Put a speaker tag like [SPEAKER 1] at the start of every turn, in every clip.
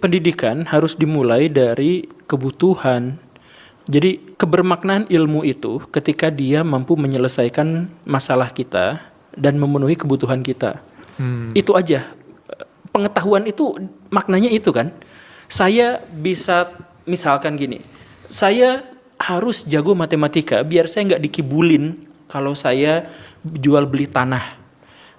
[SPEAKER 1] Pendidikan harus dimulai dari kebutuhan. Jadi kebermaknaan ilmu itu ketika dia mampu menyelesaikan masalah kita dan memenuhi kebutuhan kita. Itu aja. Pengetahuan itu maknanya itu kan. Saya bisa misalkan gini, saya harus jago matematika biar saya nggak dikibulin kalau saya jual beli tanah.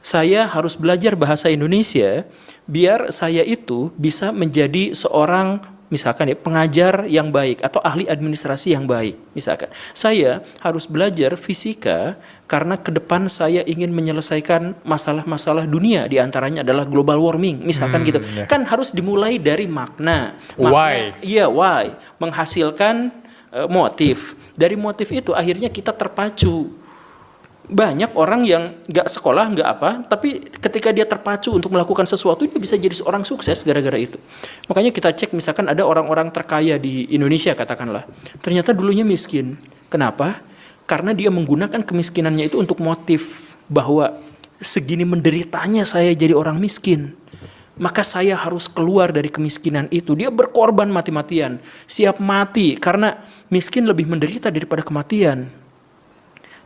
[SPEAKER 1] Saya harus belajar bahasa Indonesia biar saya itu bisa menjadi seorang misalkan ya pengajar yang baik atau ahli administrasi yang baik. Misalkan saya harus belajar fisika karena ke depan saya ingin menyelesaikan masalah-masalah dunia, diantaranya adalah global warming misalkan gitu. Kan harus dimulai dari makna.
[SPEAKER 2] Why?
[SPEAKER 1] Iya, why. Menghasilkan motif. Dari motif itu akhirnya kita terpacu. Banyak orang yang nggak sekolah, nggak apa, tapi ketika dia terpacu untuk melakukan sesuatu, dia bisa jadi seorang sukses gara-gara itu. Makanya kita cek misalkan ada orang-orang terkaya di Indonesia katakanlah, ternyata dulunya miskin. Kenapa? Karena dia menggunakan kemiskinannya itu untuk motif bahwa segini menderitanya saya jadi orang miskin. Maka saya harus keluar dari kemiskinan itu. Dia berkorban mati-matian, siap mati karena miskin lebih menderita daripada kematian.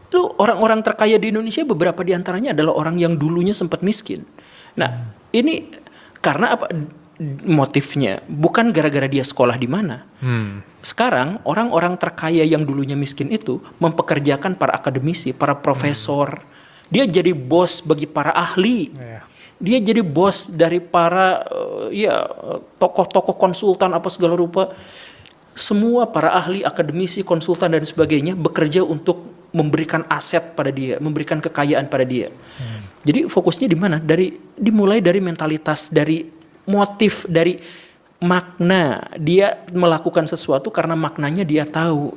[SPEAKER 1] Itu orang-orang terkaya di Indonesia beberapa diantaranya adalah orang yang dulunya sempat miskin. Nah, ini karena apa motifnya? Bukan gara-gara dia sekolah di mana. Sekarang orang-orang terkaya yang dulunya miskin itu mempekerjakan para akademisi, para profesor. Dia jadi bos bagi para ahli. Dia jadi bos dari para tokoh-tokoh konsultan apa segala rupa. Semua para ahli, akademisi, konsultan dan sebagainya bekerja untuk memberikan aset pada dia, memberikan kekayaan pada dia. Jadi fokusnya di mana? Dimulai dari mentalitas, dari motif, dari makna. Dia melakukan sesuatu karena maknanya dia tahu.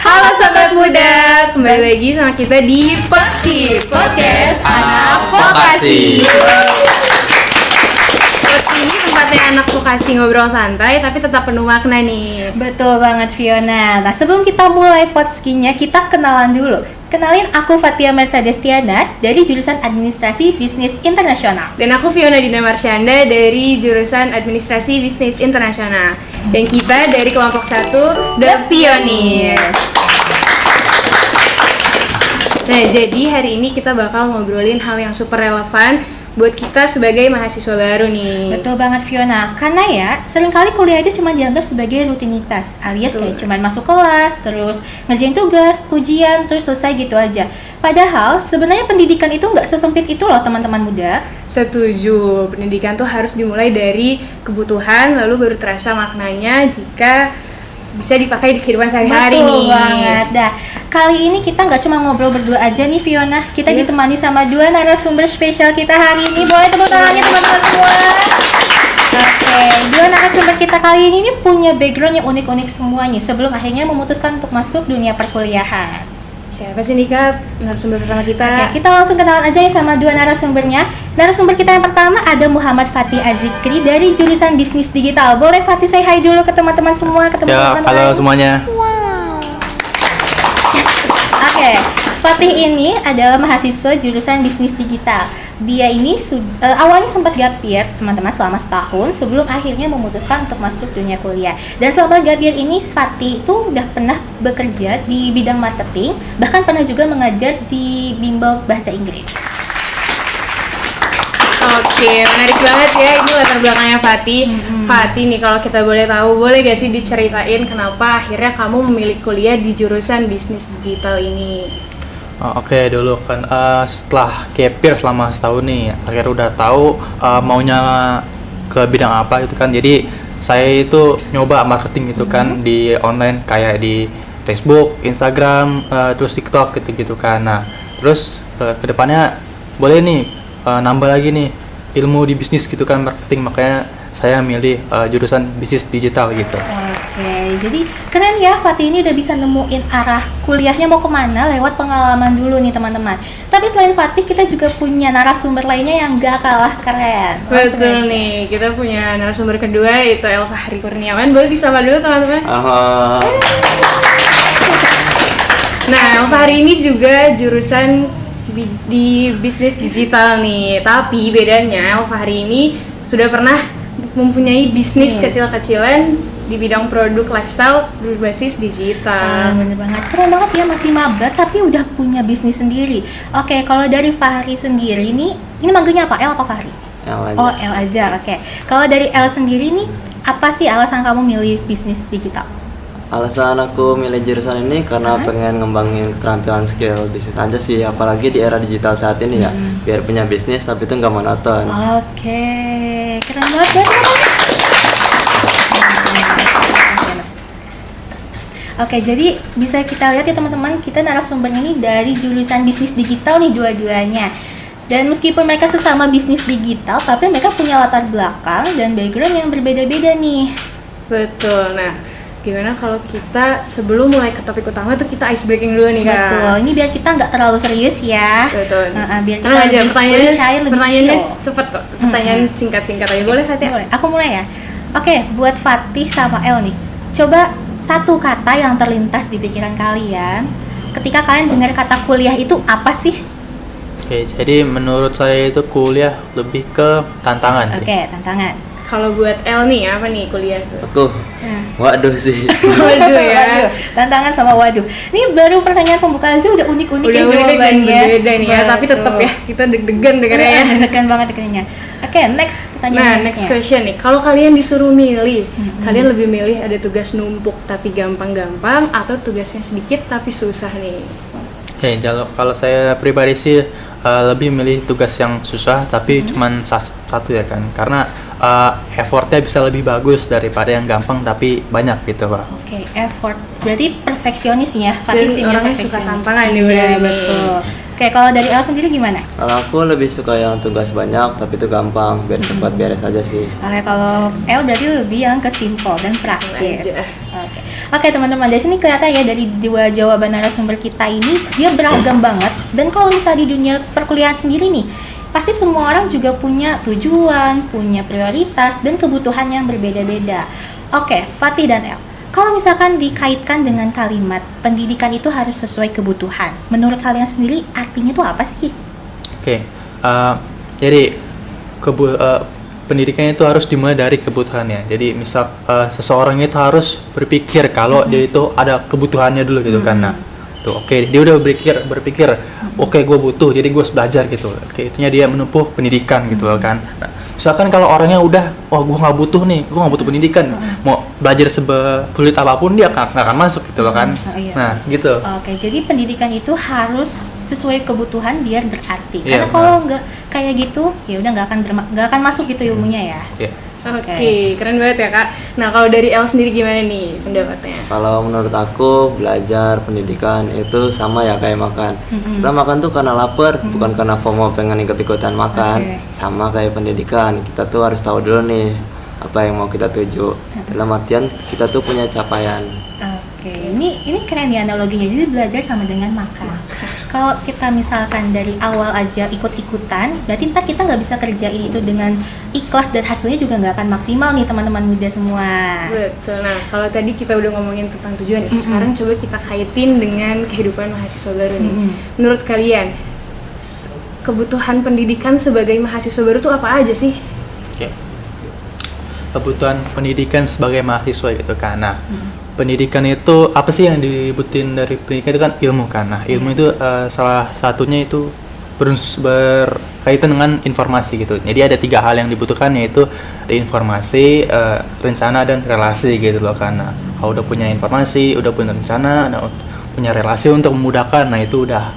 [SPEAKER 3] Halo Sobat Muda, kembali lagi sama kita di Potski, Podcast Anak Vokasi. Potski ini tempatnya anak vokasi ngobrol santai tapi tetap penuh makna nih.
[SPEAKER 4] Betul banget Fiona. Nah sebelum kita mulai Potskinya, kita kenalan dulu. Kenalin, aku Fatia Mersadestiana dari jurusan Administrasi Bisnis Internasional.
[SPEAKER 3] Dan aku Fiona Dina Marsyanda dari jurusan Administrasi Bisnis Internasional. Dan kita dari kelompok 1 The Pioneers. Nah, jadi hari ini kita bakal ngobrolin hal yang super relevan buat kita sebagai mahasiswa baru nih.
[SPEAKER 4] Betul banget Fiona, karena ya seringkali kuliah itu cuma dianggap sebagai rutinitas, alias kayak cuma masuk kelas, terus ngerjain tugas, ujian, terus selesai gitu aja. Padahal sebenarnya pendidikan itu nggak sesempit itu loh teman-teman muda.
[SPEAKER 3] Setuju, pendidikan tuh harus dimulai dari kebutuhan, lalu baru terasa maknanya jika bisa dipakai di kehidupan sehari-hari nih.
[SPEAKER 4] Betul banget. Dah, kali ini kita nggak cuma ngobrol berdua aja nih Fiona. Kita ditemani sama dua narasumber spesial kita hari ini. Boleh tepuk tangannya teman-teman semua. Oke, dua narasumber kita kali ini punya background yang unik-unik semuanya sebelum akhirnya memutuskan untuk masuk dunia perkuliahan.
[SPEAKER 3] Siapa sih nih Kak narasumber pertama kita?
[SPEAKER 4] Oke, kita langsung kenalan aja ya sama dua narasumbernya. Narasumber kita yang pertama ada Muhammad Fatih Azikri dari jurusan Bisnis Digital. Boleh Fatih say hi dulu ke teman-teman semua, ke teman-teman lain.
[SPEAKER 2] Halo semuanya.
[SPEAKER 4] Wow. Oke, Fatih ini adalah mahasiswa jurusan Bisnis Digital. Dia ini awalnya sempat gap year, teman-teman, selama setahun sebelum akhirnya memutuskan untuk masuk dunia kuliah. Dan selama gap year ini Fatih itu udah pernah bekerja di bidang marketing, bahkan pernah juga mengajar di bimbel bahasa Inggris.
[SPEAKER 3] Oke, menarik banget ya ini latar belakangnya Fatih. Fatih nih, kalau kita boleh tahu, boleh gak sih diceritain kenapa akhirnya kamu memilih kuliah di jurusan bisnis digital ini?
[SPEAKER 2] Oke, dulu kan setelah gap year selama setahun nih, akhirnya udah tahu maunya ke bidang apa gitu kan. Jadi saya itu nyoba marketing gitu kan di online kayak di Facebook, Instagram, terus TikTok gitu kan. Nah, terus kedepannya boleh nih nambah lagi nih ilmu di bisnis gitu kan, marketing, makanya saya milih jurusan bisnis digital gitu.
[SPEAKER 4] Oke, jadi keren ya Fatih ini udah bisa nemuin arah kuliahnya mau kemana lewat pengalaman dulu nih teman-teman. Tapi selain Fatih, kita juga punya narasumber lainnya yang gak kalah keren.
[SPEAKER 3] Betul nih, kita punya narasumber kedua yaitu Elfahri Kurniawan. Boleh disapa dulu teman-teman? Nah, Elfahri ini juga jurusan di bisnis digital nih, tapi bedanya Elfahri ini sudah pernah mempunyai bisnis kecil-kecilan di bidang produk lifestyle berbasis digital.
[SPEAKER 4] Bener banget, keren banget ya, masih maba tapi udah punya bisnis sendiri. Oke, kalau dari Fahri sendiri nih, ini manggilnya apa? L apa Fahri?
[SPEAKER 5] L aja.
[SPEAKER 4] Oh, L aja, oke. Kalau dari L sendiri nih, apa sih alasan kamu milih bisnis digital?
[SPEAKER 5] Alasan aku milih jurusan ini karena pengen ngembangin keterampilan skill bisnis aja sih, apalagi di era digital saat ini ya, biar punya bisnis tapi itu nggak monoton.
[SPEAKER 4] Oke, keren banget ya. Oke, jadi bisa kita lihat ya teman-teman, kita narasumbernya ini dari jurusan bisnis digital nih dua-duanya. Dan meskipun mereka sesama bisnis digital, tapi mereka punya latar belakang dan background yang berbeda-beda nih.
[SPEAKER 3] Betul. Nah, gimana kalau kita sebelum mulai ke topik utama tuh kita ice breaking dulu nih Kak?
[SPEAKER 4] Betul, ini biar kita nggak terlalu serius ya.
[SPEAKER 3] Betul.
[SPEAKER 4] Biar kita
[SPEAKER 3] Tenang aja,
[SPEAKER 4] lebih cair, lebih
[SPEAKER 3] pertanyaannya
[SPEAKER 4] chill.
[SPEAKER 3] cepet kok. Pertanyaan singkat-singkat aja. Boleh Fatia?
[SPEAKER 4] Boleh, aku mulai ya. Oke, buat Fatih sama El nih, coba satu kata yang terlintas di pikiran kalian ketika kalian dengar kata kuliah itu apa sih?
[SPEAKER 2] Oke, jadi menurut saya itu kuliah lebih ke tantangan sih.
[SPEAKER 4] Oke, tantangan.
[SPEAKER 3] Kalau buat El nih, apa nih kuliah tuh?
[SPEAKER 5] Aku, waduh sih.
[SPEAKER 3] Waduh ya.
[SPEAKER 4] Waduh, tantangan sama waduh. Ini baru pertanyaan pembukaan sih udah unik-unik
[SPEAKER 3] Udah
[SPEAKER 4] ya
[SPEAKER 3] unik dan
[SPEAKER 4] jawabannya.
[SPEAKER 3] berbeda nih ya, tapi
[SPEAKER 4] Betul.
[SPEAKER 3] tetap ya kita deg-degan dengarnya ya.
[SPEAKER 4] Deg-degan banget dengarnya. Oke, next pertanyaan
[SPEAKER 3] Nah,
[SPEAKER 4] berikutnya.
[SPEAKER 3] next question nih. Kalau kalian disuruh milih, kalian lebih milih ada tugas numpuk tapi gampang-gampang atau tugasnya sedikit tapi susah nih?
[SPEAKER 2] Oke, kalau saya pribadi sih lebih milih tugas yang susah tapi cuman satu ya kan, karena effortnya bisa lebih bagus daripada yang gampang tapi banyak gitu Pak.
[SPEAKER 4] Oke, effort. Berarti perfeksionis ya.
[SPEAKER 3] Dan
[SPEAKER 4] Fatih timnya
[SPEAKER 3] orangnya suka
[SPEAKER 4] perfeksionis.
[SPEAKER 3] tantangan nih,
[SPEAKER 4] Iya,
[SPEAKER 3] berarti nih.
[SPEAKER 4] betul. Oke, kalau dari El sendiri gimana?
[SPEAKER 5] Kalau aku lebih suka yang tugas banyak tapi itu gampang, biar cepat beres aja sih.
[SPEAKER 4] Oke, kalau L berarti lebih yang ke simple dan praktis.
[SPEAKER 3] aja.
[SPEAKER 4] Oke, teman-teman, dari sini kelihatan ya dari dua jawaban narasumber kita ini dia beragam banget. Dan kalau misalnya di dunia perkuliahan sendiri nih, pasti semua orang juga punya tujuan, punya prioritas dan kebutuhan yang berbeda-beda. Oke, Fatih dan El, kalau misalkan dikaitkan dengan kalimat pendidikan itu harus sesuai kebutuhan, menurut kalian sendiri artinya itu apa sih?
[SPEAKER 2] Oke, jadi pendidikan itu harus dimulai dari kebutuhannya. Jadi misal seseorang itu harus berpikir kalau dia itu ada kebutuhannya dulu gitu kan. Nah, tuh oke, dia udah berpikir oke gue butuh, jadi gue harus belajar gitu. Oke, itunya dia menempuh pendidikan gitu loh kan. Nah, misalkan kalau orangnya udah, wah gue nggak butuh nih, gue nggak butuh pendidikan, mau belajar sebelit apapun dia nggak akan masuk gitu loh kan.
[SPEAKER 4] Iya.
[SPEAKER 2] Nah, gitu.
[SPEAKER 4] Oke, jadi pendidikan itu harus sesuai kebutuhan biar berarti.
[SPEAKER 2] Iya,
[SPEAKER 4] Karena kalau nggak kayak gitu, ya udah nggak akan masuk gitu ilmunya ya.
[SPEAKER 2] Ya.
[SPEAKER 3] Oke, keren banget ya Kak. Nah, kalau dari El sendiri gimana nih pendapatnya?
[SPEAKER 5] Kalau menurut aku belajar pendidikan itu sama ya kayak makan. Kita makan tuh karena lapar, bukan karena FOMO pengen ikut-ikutan makan.
[SPEAKER 4] Oke.
[SPEAKER 5] Sama kayak pendidikan, kita tuh harus tahu dulu nih apa yang mau kita tuju. Dalam artian kita tuh punya capaian.
[SPEAKER 4] Oke, ini keren ya analoginya. Jadi belajar sama dengan makan. Kalau kita misalkan dari awal aja ikut-ikutan, berarti ntar kita nggak bisa kerjain itu dengan ikhlas dan hasilnya juga nggak akan maksimal nih teman-teman muda semua.
[SPEAKER 3] Betul. Nah, kalau tadi kita udah ngomongin tentang tujuan, sekarang coba kita kaitin dengan kehidupan mahasiswa baru nih. Menurut kalian, kebutuhan pendidikan sebagai mahasiswa baru tuh apa aja sih?
[SPEAKER 2] Oke. Kebutuhan pendidikan sebagai mahasiswa gitu kan. Nah, pendidikan itu apa sih yang dibutuhin dari pendidikan itu kan ilmu kan. Nah, ilmu itu salah satunya itu berkaitan dengan informasi gitu. Jadi ada 3 hal yang dibutuhkan, yaitu ada informasi, rencana dan relasi gitu loh kan. Nah, kalau udah punya informasi, udah punya rencana, nah, punya relasi untuk memudahkan, nah itu udah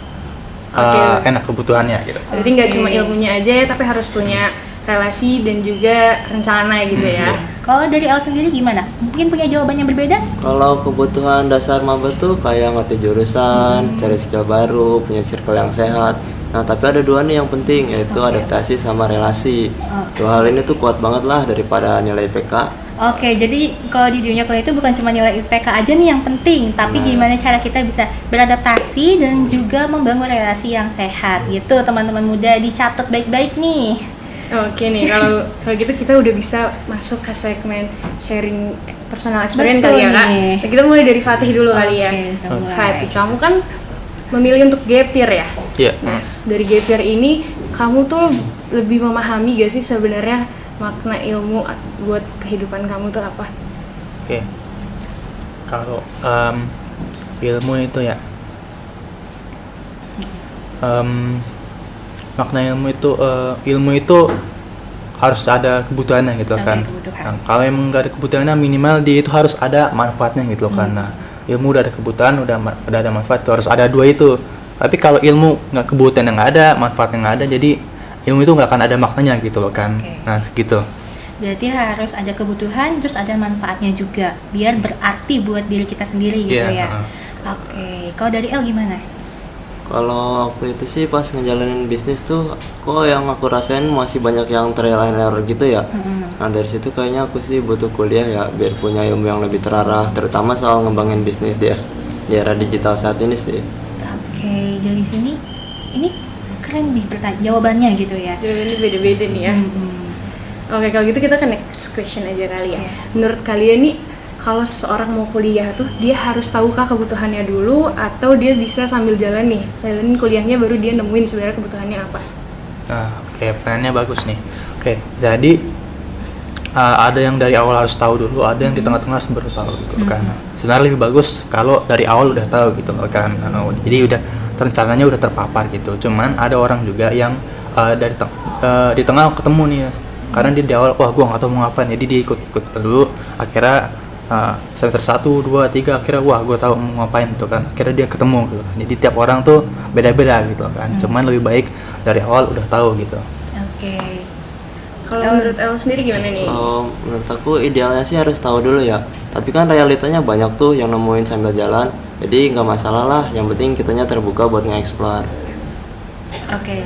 [SPEAKER 2] enak kebutuhannya gitu.
[SPEAKER 3] Berarti nggak cuma ilmunya aja ya, tapi harus punya relasi dan juga rencana gitu ya.
[SPEAKER 4] Kalau dari El sendiri gimana? Mungkin punya jawaban yang berbeda?
[SPEAKER 5] Kalau kebutuhan dasar maba tuh kayak ngerti jurusan, cari skill baru, punya circle yang sehat. Nah, tapi ada 2 nih yang penting, yaitu adaptasi sama relasi. 2 hal ini tuh kuat banget lah daripada nilai IPK.
[SPEAKER 4] Oke, jadi kalau di dunia kuliah itu bukan cuma nilai IPK aja nih yang penting, tapi gimana cara kita bisa beradaptasi dan juga membangun relasi yang sehat gitu, teman-teman muda, dicatat baik-baik nih.
[SPEAKER 3] Oke nih, kalau gitu kita udah bisa masuk ke segmen sharing personal experience
[SPEAKER 4] Betul
[SPEAKER 3] kali ya Kak.
[SPEAKER 4] nih.
[SPEAKER 3] Nah, kita mulai dari Fatih dulu kali ya.
[SPEAKER 4] Oke, kita mulai.
[SPEAKER 3] Fatih, kamu kan memilih untuk gap year ya?
[SPEAKER 2] Iya.
[SPEAKER 3] Nah, dari gap year ini kamu tuh lebih memahami gak sih sebenarnya makna ilmu buat kehidupan kamu tuh apa?
[SPEAKER 2] Oke. Kalau ilmu itu ya, makna ilmu itu harus ada kebutuhannya gitu
[SPEAKER 4] Oke,
[SPEAKER 2] kan.
[SPEAKER 4] kebutuhan.
[SPEAKER 2] Nah, kalau emang nggak ada kebutuhannya, minimal dia itu harus ada manfaatnya gitu kan. Nah, ilmu udah ada kebutuhan, udah ada manfaat, tuh harus ada dua itu. Tapi kalau ilmu nggak, kebutuhannya nggak ada, manfaatnya nggak ada, jadi ilmu itu nggak akan ada maknanya gitu loh kan.
[SPEAKER 4] Oke.
[SPEAKER 2] Nah gitu.
[SPEAKER 4] Berarti harus ada kebutuhan, terus ada manfaatnya juga, biar berarti buat diri kita sendiri gitu
[SPEAKER 2] Iya,
[SPEAKER 4] ya. Oke, kalau dari El gimana?
[SPEAKER 5] Kalau aku itu sih pas ngejalanin bisnis tuh kok yang aku rasain masih banyak yang trial and error gitu ya. Nah dari situ kayaknya aku sih butuh kuliah ya biar punya ilmu yang lebih terarah, terutama soal ngembangin bisnis di era digital saat ini sih.
[SPEAKER 4] Oke, dari sini ini keren nih jawabannya gitu ya.
[SPEAKER 3] Jawabannya beda-beda nih ya. Oke, kalau gitu kita ke next question aja kali ya.
[SPEAKER 4] Iya.
[SPEAKER 3] Menurut kalian nih, kalau seseorang mau kuliah tuh dia harus tahukah kebutuhannya dulu atau dia bisa sambil jalan nih, jalanin kuliahnya baru dia nemuin sebenarnya kebutuhannya apa?
[SPEAKER 2] Nah, oke, pertanyaannya bagus nih. Oke, jadi ada yang dari awal harus tahu dulu, ada yang di tengah-tengah harus baru tahu gitu kan. Nah, sebenarnya lebih bagus kalau dari awal udah tahu gitu kan. Jadi udah rencananya udah terpapar gitu. Cuman ada orang juga yang di tengah ketemu nih ya. Karena dia di awal, wah gua nggak tahu mau ngapain, jadi dia ikut dulu. Akhirnya semester 1, 2, 3 akhirnya wah gue tahu mau ngapain tuh kan, akhirnya dia ketemu gitu. Jadi tiap orang tuh beda-beda gitu kan, cuman lebih baik dari awal udah tahu gitu.
[SPEAKER 4] Oke.
[SPEAKER 3] Kalau menurut El sendiri gimana nih?
[SPEAKER 5] Kalau menurut aku idealnya sih harus tahu dulu ya. Tapi kan realitanya banyak tuh yang nemuin sambil jalan. Jadi nggak masalah lah. Yang penting kitanya terbuka buat nge-explore.
[SPEAKER 4] Oke.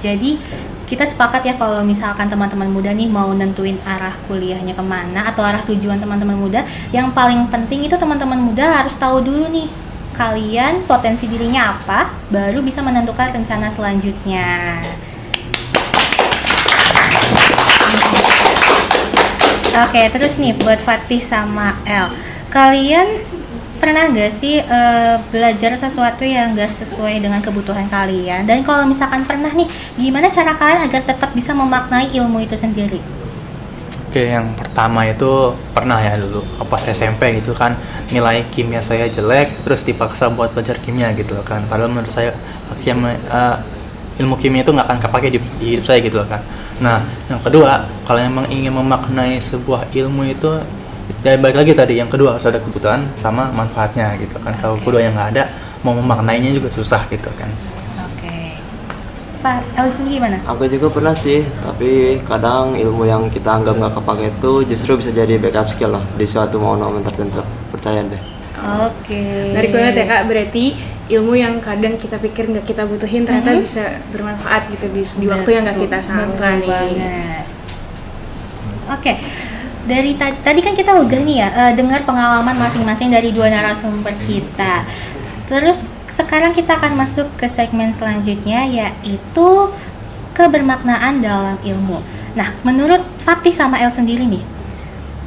[SPEAKER 4] Jadi kita sepakat ya kalau misalkan teman-teman muda nih mau nentuin arah kuliahnya kemana atau arah tujuan teman-teman muda, yang paling penting itu teman-teman muda harus tahu dulu nih kalian potensi dirinya apa, baru bisa menentukan rencana selanjutnya. Oke, terus nih buat Fatih sama El, kalian pernah nggak sih belajar sesuatu yang nggak sesuai dengan kebutuhan kalian? Dan kalau misalkan pernah nih, gimana cara kalian agar tetap bisa memaknai ilmu itu sendiri?
[SPEAKER 2] Oke, yang pertama itu pernah ya dulu pas SMP gitu kan, nilai kimia saya jelek, terus dipaksa buat belajar kimia gitu loh kan. Padahal menurut saya ilmu kimia itu nggak akan kepake di hidup saya gitu loh kan. Nah, yang kedua, kalau emang ingin memaknai sebuah ilmu itu, dan balik lagi tadi, yang kedua harus ada kebutuhan sama manfaatnya gitu kan. Kalau kedua yang nggak ada, mau memaknainya juga susah gitu kan.
[SPEAKER 4] Oke. Pak, El sendiri gimana?
[SPEAKER 5] Aku juga pernah sih, tapi kadang ilmu yang kita anggap nggak kepake itu justru bisa jadi backup skill loh di suatu momen tertentu. Percaya deh.
[SPEAKER 4] Oke.
[SPEAKER 3] Menarik banget ya Kak, berarti ilmu yang kadang kita pikir nggak kita butuhin ternyata bisa bermanfaat gitu di waktu yang nggak kita sangka
[SPEAKER 4] Betul
[SPEAKER 3] nih.
[SPEAKER 4] banget. Oke. Dari tadi kan kita udah nih ya dengar pengalaman masing-masing dari dua narasumber kita. Terus sekarang kita akan masuk ke segmen selanjutnya, yaitu kebermaknaan dalam ilmu. Nah, menurut Fatih sama El sendiri nih,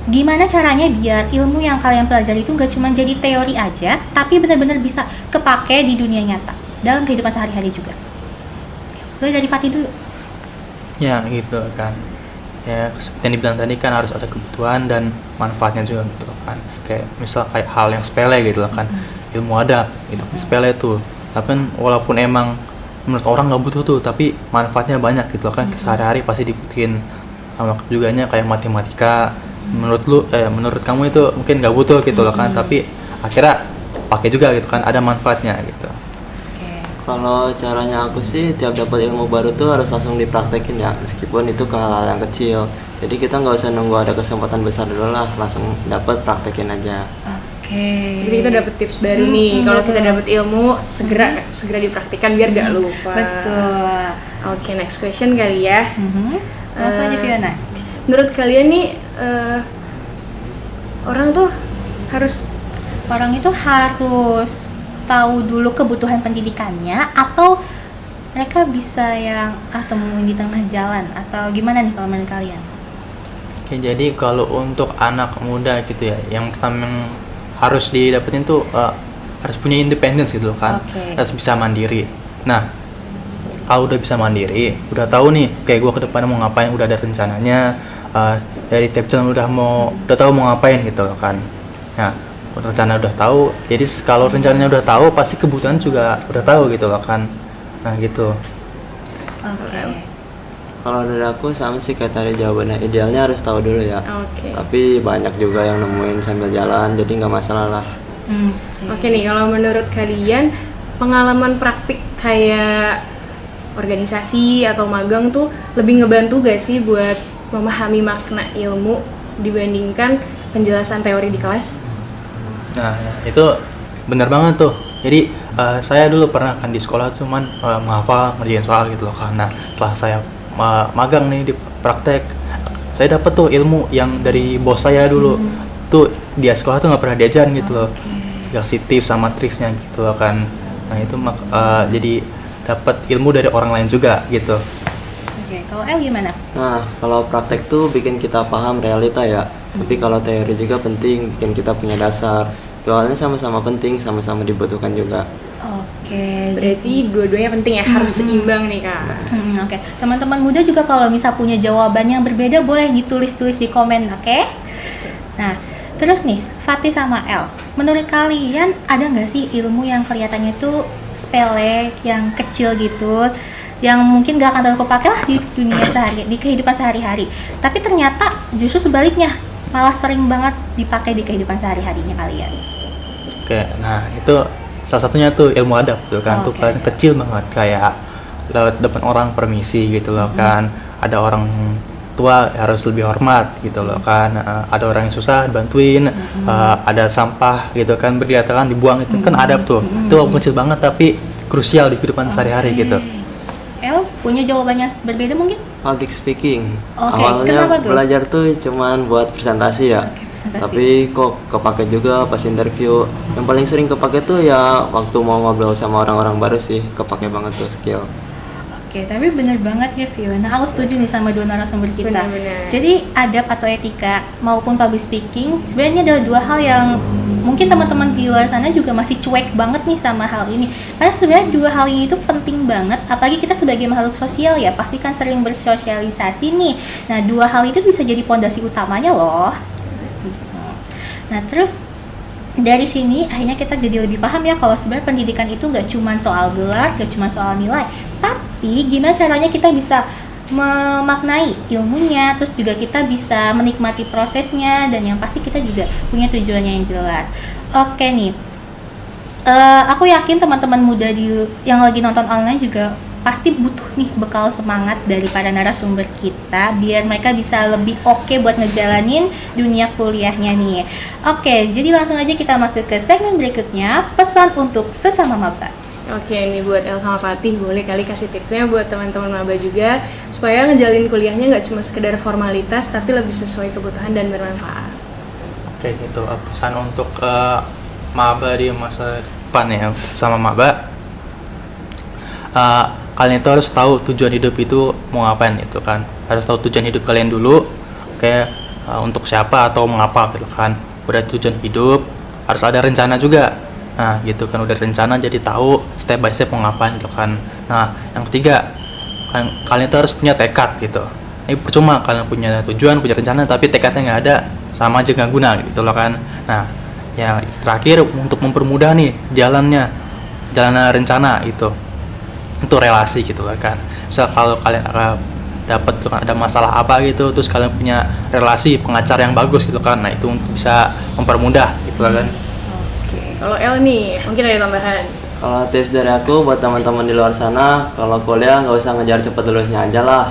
[SPEAKER 4] gimana caranya biar ilmu yang kalian pelajari itu nggak cuma jadi teori aja, tapi benar-benar bisa kepake di dunia nyata dalam kehidupan sehari-hari juga? Boleh dari Fatih dulu.
[SPEAKER 2] Ya gitu kan. Ya seperti yang dibilang tadi kan harus ada kebutuhan dan manfaatnya juga gitu kan. Kayak misal kayak hal yang sepele gitu kan. Ilmu adab gitu kan, sepele tuh. Tapi walaupun emang menurut orang nggak butuh tuh, tapi manfaatnya banyak gitu kan. Sehari-hari pasti dibutuhin. Sama juganya kayak matematika. Menurut kamu itu mungkin nggak butuh gitu loh kan, tapi akhirnya pakai juga gitu kan, ada manfaatnya gitu.
[SPEAKER 5] Kalau caranya aku sih tiap dapat ilmu baru tuh harus langsung dipraktekin ya, meskipun itu ke hal-hal yang kecil. Jadi kita nggak usah nunggu ada kesempatan besar dulu lah, langsung dapat praktekin aja.
[SPEAKER 4] Oke.
[SPEAKER 3] Jadi kita dapat tips baru nih, kalau kita dapat ilmu segera dipraktikkan biar gak lupa.
[SPEAKER 4] Betul.
[SPEAKER 3] Oke, next question kali ya.
[SPEAKER 4] Langsung aja Fiona.
[SPEAKER 3] Menurut kalian nih orang tuh harus
[SPEAKER 4] Orang itu harus tahu dulu kebutuhan pendidikannya, atau mereka bisa yang temuin di tengah jalan, atau gimana nih kalau menurut kalian?
[SPEAKER 2] Oke, jadi kalau untuk anak muda gitu ya, yang pertama yang harus didapetin tuh harus punya independence gitu loh kan.
[SPEAKER 4] Oke.
[SPEAKER 2] Harus bisa mandiri. Nah, kalau udah bisa mandiri, udah tahu nih kayak gue ke depan mau ngapain, udah ada rencananya, dari tiap jam udah tahu mau ngapain gitu loh kan. Nah, rencana udah tahu, jadi kalau rencananya udah tahu pasti kebutuhan juga udah tahu gitu loh kan. Nah gitu.
[SPEAKER 4] Oke.
[SPEAKER 5] Kalau dari aku sama sih kayak tadi jawabannya, idealnya harus tahu dulu ya.
[SPEAKER 3] Oke.
[SPEAKER 5] Tapi banyak juga yang nemuin sambil jalan, jadi nggak masalah lah.
[SPEAKER 3] Oke nih, kalau menurut kalian pengalaman praktik kayak organisasi atau magang tuh lebih ngebantu gak sih buat memahami makna ilmu dibandingkan penjelasan teori di kelas?
[SPEAKER 2] Nah, itu benar banget tuh. Jadi saya dulu pernah kan di sekolah cuman menghafal, ngerjain soal gitu loh kan. Nah, setelah saya magang nih di praktek, saya dapet tuh ilmu yang dari bos saya dulu. Tuh dia sekolah tuh nggak pernah diajarin gitu loh. Dikasih tips sama triksnya gitu loh kan. Nah, itu jadi dapat ilmu dari orang lain juga gitu.
[SPEAKER 4] Oke, kalau El gimana?
[SPEAKER 5] Nah, kalau praktek tuh bikin kita paham realita ya. Tapi kalau teori juga penting, bikin kita punya dasar. Dualnya sama-sama penting, sama-sama dibutuhkan juga.
[SPEAKER 4] Oke,
[SPEAKER 3] Berarti dua-duanya penting ya, harus seimbang nih Kak.
[SPEAKER 4] Oke, teman-teman muda juga kalau misal punya jawaban yang berbeda boleh ditulis-tulis di komen, oke? Nah, terus nih, Fatih sama El, menurut kalian ada nggak sih ilmu yang kelihatannya tuh sepele, yang kecil gitu, yang mungkin gak akan terlalu kepake lah di dunia di kehidupan sehari-hari, tapi ternyata justru sebaliknya malah sering banget dipakai di kehidupan sehari-harinya kalian?
[SPEAKER 2] Oke, nah itu salah satunya tuh ilmu adab tuh kan. Tuh paling kecil banget, kayak lewat depan orang permisi gitu loh kan. Ada orang tua harus lebih hormat gitu loh kan. Ada orang yang susah bantuin, ada sampah gitu kan berdatangan dibuang, itu kan adab tuh. Itu walaupun kecil banget tapi krusial di kehidupan sehari-hari gitu.
[SPEAKER 4] El punya jawabannya berbeda mungkin?
[SPEAKER 5] Public speaking.
[SPEAKER 4] Oke,
[SPEAKER 5] Awalnya
[SPEAKER 4] kenapa tuh?
[SPEAKER 5] belajar tuh cuman buat presentasi ya.
[SPEAKER 4] Oke, presentasi.
[SPEAKER 5] Tapi kok kepake juga pas interview. Yang paling sering kepake tuh ya waktu mau ngobrol sama orang-orang baru sih, kepake banget tuh skill.
[SPEAKER 4] Oke, tapi bener banget ya Fiona, aku setuju nih sama dua narasumber kita.
[SPEAKER 3] Benar-benar.
[SPEAKER 4] Jadi adab atau etika maupun public speaking sebenarnya adalah dua hal yang mungkin teman-teman di luar sana juga masih cuek banget nih sama hal ini. Karena sebenarnya dua hal ini itu penting banget, apalagi kita sebagai makhluk sosial ya, pasti kan sering bersosialisasi nih. Nah, dua hal itu bisa jadi pondasi utamanya loh. Nah, terus dari sini akhirnya kita jadi lebih paham ya kalau sebenarnya pendidikan itu nggak cuma soal gelar, nggak cuma soal nilai, tapi gimana caranya kita bisa memaknai ilmunya, terus juga kita bisa menikmati prosesnya, dan yang pasti kita juga punya tujuannya yang jelas. Oke nih, aku yakin teman-teman muda yang lagi nonton online juga pasti butuh nih bekal semangat dari para narasumber kita biar mereka bisa lebih oke buat ngejalanin dunia kuliahnya nih. Oke, jadi langsung aja kita masuk ke segmen berikutnya, pesan untuk sesama maba.
[SPEAKER 3] Oke, ini buat El sama Fatih, boleh kali kasih tipsnya buat teman-teman maba juga supaya ngejalin kuliahnya nggak cuma sekedar formalitas tapi lebih sesuai kebutuhan dan bermanfaat.
[SPEAKER 2] Oke gitu, pesan untuk maba di masa depan ya, sama maba. Kalian itu harus tahu tujuan hidup itu mau ngapain gitu kan. Harus tahu tujuan hidup kalian dulu, kayak untuk siapa atau mengapa gitu kan. Udah tujuan hidup, harus ada rencana juga. Nah gitu kan, udah rencana jadi tahu step by step mau ngapain gitu kan. Nah yang ketiga, kalian itu harus punya tekad gitu. Ini percuma kalian punya tujuan, punya rencana tapi tekadnya nggak ada, sama aja nggak guna gitu loh kan. Nah yang terakhir untuk mempermudah nih jalan rencana itu relasi gitu lah kan. Misal kalau kalian dapat ada masalah apa gitu, terus kalian punya relasi pengacara yang bagus gitu kan, nah itu bisa mempermudah gitu lah kan.
[SPEAKER 3] Oke, kalau El nih mungkin ada tambahan.
[SPEAKER 5] Kalau tips dari aku buat teman-teman di luar sana, kalau kuliah nggak usah ngejar cepet lulusnya aja lah.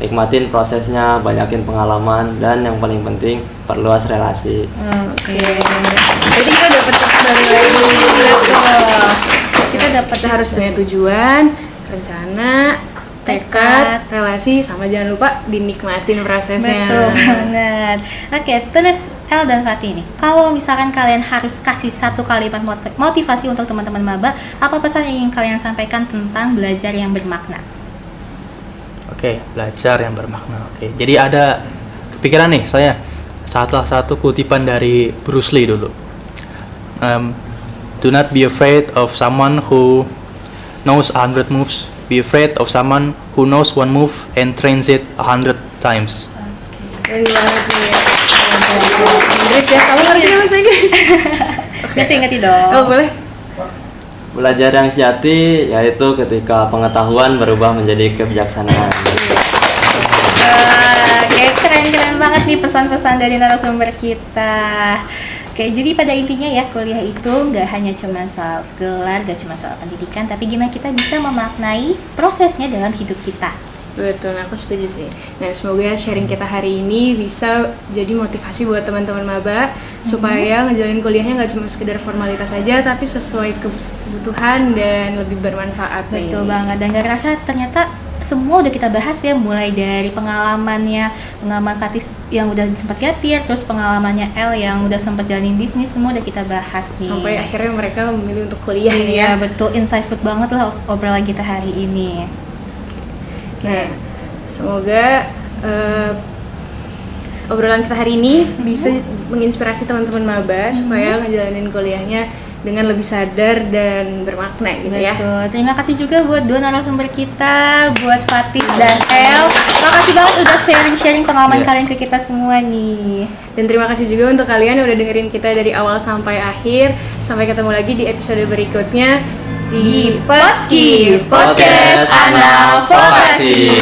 [SPEAKER 5] Nikmatin prosesnya, banyakin pengalaman, dan yang paling penting perluas relasi.
[SPEAKER 4] Oke.
[SPEAKER 3] Jadi kita dapat tips dari
[SPEAKER 4] Kita dapat
[SPEAKER 3] kita harus punya tujuan, rencana, tekad, relasi, sama jangan lupa dinikmatin prosesnya.
[SPEAKER 4] Betul banget. Oke, terus El dan Fatih nih, kalau misalkan kalian harus kasih satu kalimat motivasi untuk teman-teman maba, apa pesan yang ingin kalian sampaikan tentang belajar yang bermakna?
[SPEAKER 2] Oke, belajar yang bermakna. Oke, jadi ada kepikiran nih saya salah satu kutipan dari Bruce Lee dulu. Do not be afraid of someone who knows 100 moves. Be afraid of someone who knows one move and trains it 100 times.
[SPEAKER 3] Keren banget nih. Inggris ya, kamu ngerti bahasa Inggris?
[SPEAKER 4] Ngerti dong.
[SPEAKER 3] Oh boleh.
[SPEAKER 5] Belajar yang sejati yaitu ketika pengetahuan berubah menjadi kebijaksanaan.
[SPEAKER 4] Oke, keren banget nih pesan-pesan dari narasumber kita. Oke, jadi pada intinya ya kuliah itu nggak hanya cuma soal gelar, nggak cuma soal pendidikan, tapi gimana kita bisa memaknai prosesnya dalam hidup kita.
[SPEAKER 3] Betul, aku setuju sih. Nah, semoga sharing kita hari ini bisa jadi motivasi buat teman-teman maba supaya ngejalanin kuliahnya nggak cuma sekedar formalitas aja, tapi sesuai kebutuhan dan lebih bermanfaat.
[SPEAKER 4] Betul banget, dan gak kerasa ternyata semua udah kita bahas ya, mulai dari pengalaman Fatis yang udah sempat gapir, terus pengalamannya El yang udah sempat jalanin bisnis, semua udah kita bahas nih.
[SPEAKER 3] Sampai akhirnya mereka memilih untuk kuliah
[SPEAKER 4] Iya,
[SPEAKER 3] ya.
[SPEAKER 4] betul, insightful banget lah obrolan kita hari ini.
[SPEAKER 3] Nah, semoga obrolan kita hari ini bisa menginspirasi teman-teman maba supaya ngejalanin kuliahnya dengan lebih sadar dan bermakna gitu ya.
[SPEAKER 4] Betul. Terima kasih juga buat dua narasumber kita, buat Fatis dan El. Makasih banget udah sharing pengalaman kalian ke kita semua nih.
[SPEAKER 3] Dan terima kasih juga untuk kalian yang udah dengerin kita dari awal sampai akhir. Sampai ketemu lagi di episode berikutnya di
[SPEAKER 4] Potski,
[SPEAKER 5] Podcast Anak Vokasi.